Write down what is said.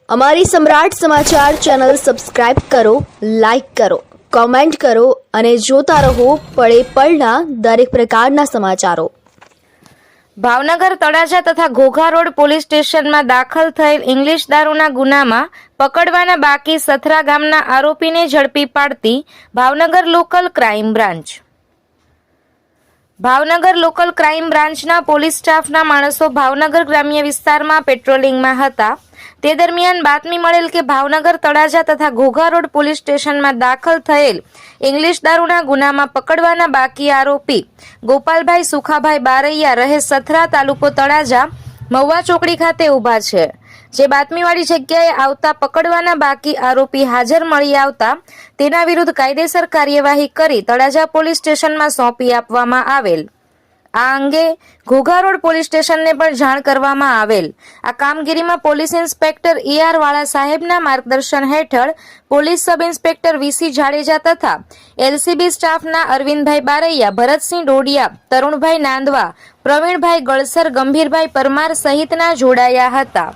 અમારી સમ્રાટ સમાચાર ચેનલ સબસ્ક્રાઇબ કરો, લાઇક કરો, કોમેન્ટ કરો અને જોતા રહો પળે પળના દરેક પ્રકારના સમાચારો। ભાવનગર તળાજા તથા ઘોઘા રોડ પોલીસ સ્ટેશનમાં દાખલ થયેલ ઇંગ્લિશ દારૂના ગુનામાં પકડવાના બાકી સથરા ગામના આરોપીને ઝડપી પાડતી Bhavnagar local crime branch. Bhavnagar local crime બ્રાન્ચના પોલીસ સ્ટાફના માણસો ભાવનગર ગ્રામ્ય વિસ્તારમાં પેટ્રોલિંગમાં હતા। તે દરમિયાન બાતમી મળેલ કે ભાવનગર તળાજા તથા ઘોઘા રોડ પોલીસ સ્ટેશનમાં દાખલ થયેલ ઇંગ્લિશ દારૂના ગુનામાં પકડવાના બાકી આરોપી ગોપાલભાઈ સુખાભાઈ બારૈયા રહે સથરા તાલુકો તળાજા મહુવા ચોકડી ખાતે ઊભા છે। જે બાતમીવાળી જગ્યાએ આવતા પકડવાના બાકી આરોપી હાજર મળી આવતા તેના વિરુદ્ધ કાયદેસર કાર્યવાહી કરી તળાજા પોલીસ સ્ટેશનમાં સોંપી આપવામાં આવેલ। આ અંગે ઘોઘા રોડ પોલીસ સ્ટેશનને પણ જાણ કરવામાં આવેલ। આ કામગીરીમાં પોલીસ ઇન્સ્પેક્ટર ER વાળા સાહેબના માર્ગદર્શન હેઠળ police sub inspector VC Jadeja તથા LCB સ્ટાફના અરવિંદભાઈ બારૈયા, ભરતસિંહ ડોડિયા, તરુણભાઈ નાંદવા, પ્રવીણભાઈ ગળસર, ગંભીરભાઈ પરમાર સહિતના જોડાયા હતા।